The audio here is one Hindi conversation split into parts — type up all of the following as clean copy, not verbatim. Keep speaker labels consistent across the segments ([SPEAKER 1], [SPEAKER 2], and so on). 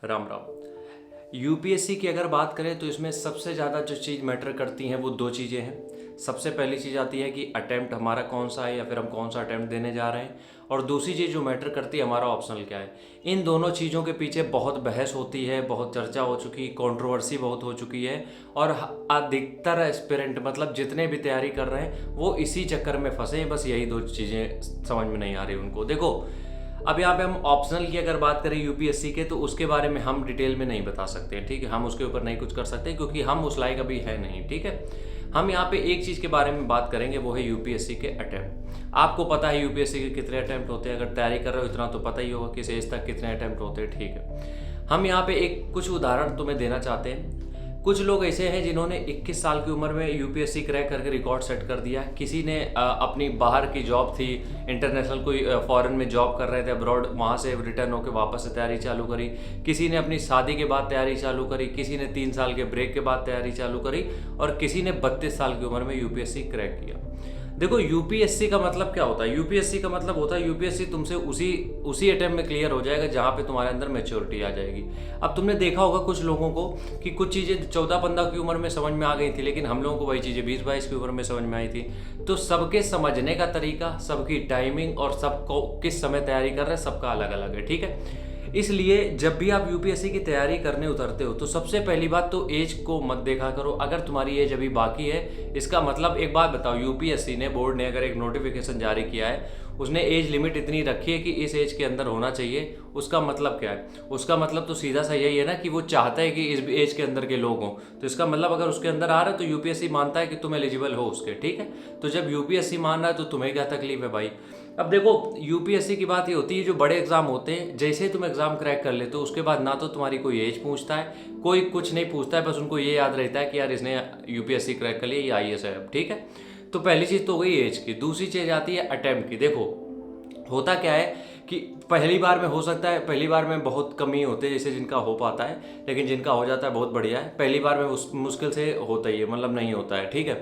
[SPEAKER 1] राम राम। यूपीएससी की अगर बात करें तो इसमें सबसे ज़्यादा जो चीज़ मैटर करती हैं वो दो चीज़ें हैं। सबसे पहली चीज़ आती है कि अटैम्प्ट हमारा कौन सा है या फिर हम कौन सा अटैम्प्ट देने जा रहे हैं, और दूसरी चीज़ जो मैटर करती है हमारा ऑप्शनल क्या है। इन दोनों चीज़ों के पीछे बहुत बहस होती है, बहुत चर्चा हो चुकी, कंट्रोवर्सी बहुत हो चुकी है, और अधिकतर एस्पिरेंट मतलब जितने भी तैयारी कर रहे हैं वो इसी चक्कर में फंसे हैं। बस यही दो चीज़ें समझ में नहीं आ रही उनको। देखो, अब यहाँ पे हम ऑप्शनल की अगर बात करें यूपीएससी के, तो उसके बारे में हम डिटेल में नहीं बता सकते हैं, ठीक है। हम उसके ऊपर नहीं कुछ कर सकते क्योंकि हम उस लायक अभी है नहीं, ठीक है। हम यहाँ पे एक चीज़ के बारे में बात करेंगे, वो है यूपीएससी के अटैम्प्ट। आपको पता है यूपीएससी के कितने अटैम्प्ट होते हैं, अगर तैयारी कर रहे हो इतना तो पता ही होगा किस एज तक कितने अटैम्प्ट होते हैं, ठीक है। हम यहाँ पे एक कुछ उदाहरण तुम्हें देना चाहते हैं। कुछ लोग ऐसे हैं जिन्होंने 21 साल की उम्र में यूपीएससी क्रैक करके रिकॉर्ड सेट कर दिया। किसी ने अपनी बाहर की जॉब थी, इंटरनेशनल कोई फॉरेन में जॉब कर रहे थे अब्रॉड, वहाँ से रिटर्न होकर वापस से तैयारी चालू करी। किसी ने अपनी शादी के बाद तैयारी चालू करी, किसी ने 3 साल के ब्रेक के बाद तैयारी चालू करी, और किसी ने 32 साल की उम्र में यूपीएससी क्रैक किया। देखो, यूपीएससी का मतलब क्या होता है? यूपीएससी का मतलब होता है यूपीएससी तुमसे उसी अटेम्प्ट में क्लियर हो जाएगा जहाँ पे तुम्हारे अंदर मैच्योरिटी आ जाएगी। अब तुमने देखा होगा कुछ लोगों को कि कुछ चीज़ें 14-15 की उम्र में समझ में आ गई थी, लेकिन हम लोगों को वही चीज़ें 20-22 की उम्र में समझ में आई थी। तो सबके समझने का तरीका, सबकी टाइमिंग और सबको किस समय तैयारी कर रहे हैं, सबका अलग अलग है, ठीक है। इसलिए जब भी आप यूपीएससी की तैयारी करने उतरते हो तो सबसे पहली बात तो एज को मत देखा करो। अगर तुम्हारी एज अभी बाकी है, इसका मतलब एक बात बताओ, यूपीएससी ने, बोर्ड ने अगर एक नोटिफिकेशन जारी किया है, उसने एज लिमिट इतनी रखी है कि इस एज के अंदर होना चाहिए, उसका मतलब क्या है? उसका मतलब तो सीधा सा यही है ना कि वो चाहता है कि इस एज के अंदर के लोग हों। तो इसका मतलब अगर उसके अंदर आ रहा है तो यूपीएससी मानता है कि तुम एलिजिबल हो उसके, ठीक है। तो जब यूपीएससी मान रहा है तो तुम्हें क्या तकलीफ है भाई? अब देखो, यूपीएससी की बात ये होती है, जो बड़े एग्जाम होते हैं, जैसे ही तुम एग्जाम क्रैक कर लेते हो उसके बाद ना तो तुम्हारी कोई एज पूछता है, कोई कुछ नहीं पूछता है, बस उनको ये याद रहता है कि यार इसने यूपीएससी क्रैक कर लिया, ये आईएएस है अब, ठीक है। तो पहली चीज़ तो हो गई एज की। दूसरी चीज़ आती है अटेम्प्ट की। देखो, होता क्या है कि पहली बार में हो सकता है, पहली बार में बहुत कम ही होते हैं जैसे जिनका हो पाता है, लेकिन जिनका हो जाता है बहुत बढ़िया है। पहली बार में मुश्किल से होता ही है, मतलब नहीं होता है, ठीक है।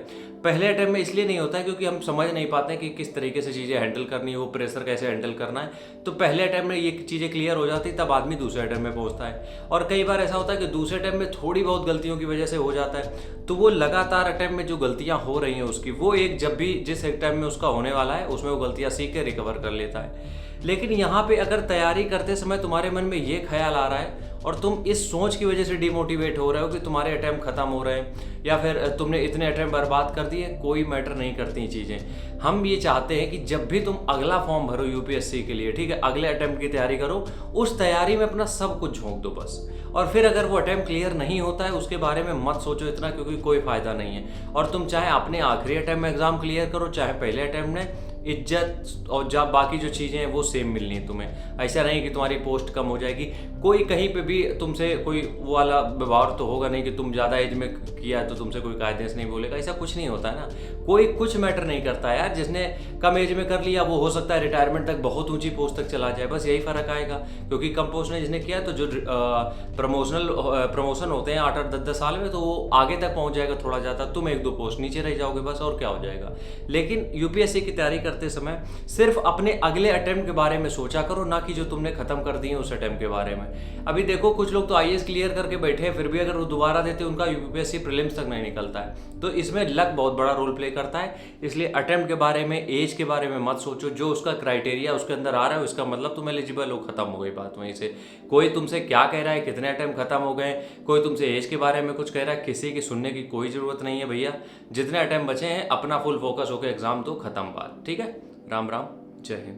[SPEAKER 1] पहले अटैम्प्ट में इसलिए नहीं होता है क्योंकि हम समझ नहीं पाते कि किस तरीके से चीज़ें हैंडल करनी है, वो प्रेशर कैसे हैंडल करना है। तो पहले अटैम्प्ट में ये चीज़ें क्लियर हो जाती, तब आदमी दूसरे अटैम्प्ट में पहुंचता है। और कई बार ऐसा होता है कि दूसरे अटैम्प्ट में थोड़ी बहुत गलतियों की वजह से हो जाता है, तो वो लगातार अटैम्प्ट में जो गलतियाँ हो रही हैं उसकी, वो एक जब भी जिस अटैम्प्ट में उसका होने वाला है उसमें वो गलतियाँ सीख के रिकवर कर लेता है। लेकिन यहाँ पे अगर तैयारी करते समय तुम्हारे मन में ये ख्याल आ रहा है और तुम इस सोच की वजह से डिमोटिवेट हो रहे हो कि तुम्हारे अटैम्प्ट खत्म हो रहे हैं या फिर तुमने इतने अटैम्प्ट बर्बाद कर दिए, कोई मैटर नहीं करती चीज़ें। हम ये चाहते हैं कि जब भी तुम अगला फॉर्म भरो यूपीएससी के लिए, ठीक है, अगले अटैम्प्ट की तैयारी करो, उस तैयारी में अपना सब कुछ झोंक दो बस। और फिर अगर वो अटैम्प्ट क्लियर नहीं होता है उसके बारे में मत सोचो इतना, क्योंकि कोई फ़ायदा नहीं है। और तुम चाहे अपने आखिरी अटैम्प्ट में एग्जाम क्लियर करो, चाहे पहले अटैम्प्ट में, इज्जत और जब बाकी जो चीज़ें हैं वो सेम मिलनी है तुम्हें। ऐसा नहीं कि तुम्हारी पोस्ट कम हो जाएगी, कोई कहीं पे भी तुमसे कोई वो वाला व्यवहार तो होगा नहीं कि तुम ज़्यादा एज में किया है तो तुमसे कोई कायदे से नहीं बोलेगा, ऐसा कुछ नहीं होता है ना। कोई कुछ मैटर नहीं करता है यार, जिसने कम एज में कर लिया वो हो सकता है रिटायरमेंट तक बहुत ऊंची पोस्ट तक चला जाए, बस यही फ़र्क आएगा। क्योंकि कम पोस्ट में जिसने किया तो जो प्रमोशन होते हैं 8-8, 10-10 साल में, तो वो आगे तक पहुँच जाएगा थोड़ा ज़्यादा, तुम 1-2 पोस्ट नीचे रह जाओगे बस, और क्या हो जाएगा। लेकिन यूपीएससी की तैयारी करते समय सिर्फ अपने अगले अटेम्प्ट के बारे में सोचा करो, ना कि जो तुमने खत्म कर दिए उस अटेम्प्ट के बारे में। अभी देखो, कुछ लोग तो आईएएस क्लियर करके बैठे हैं, फिर भी अगर वो दोबारा देते उनका यूपीएससी प्रीलिम्स तक नहीं निकलता है। तो इसमें लक बहुत बड़ा रोल प्ले करता है। इसलिए अटेम्प्ट के बारे में, एज के बारे में मत सोचो। जो उसका क्राइटेरिया उसके अंदर आ रहा है उसका मतलब तुम एलिजिबल हो, खत्म हो गई बात वहीं से। कोई तुमसे क्या कह रहा है, कितने अटेम्प्ट खत्म हो गए, कोई तुमसे एज के बारे में कुछ कह रहा है, किसी की सुनने की कोई ज़रूरत नहीं है भैया। जितने अटेम्प्ट बचे हैं अपना फुल फोकस होकर एग्जाम दो, खत्म बात, ठीक है। राम राम, जय हिंद।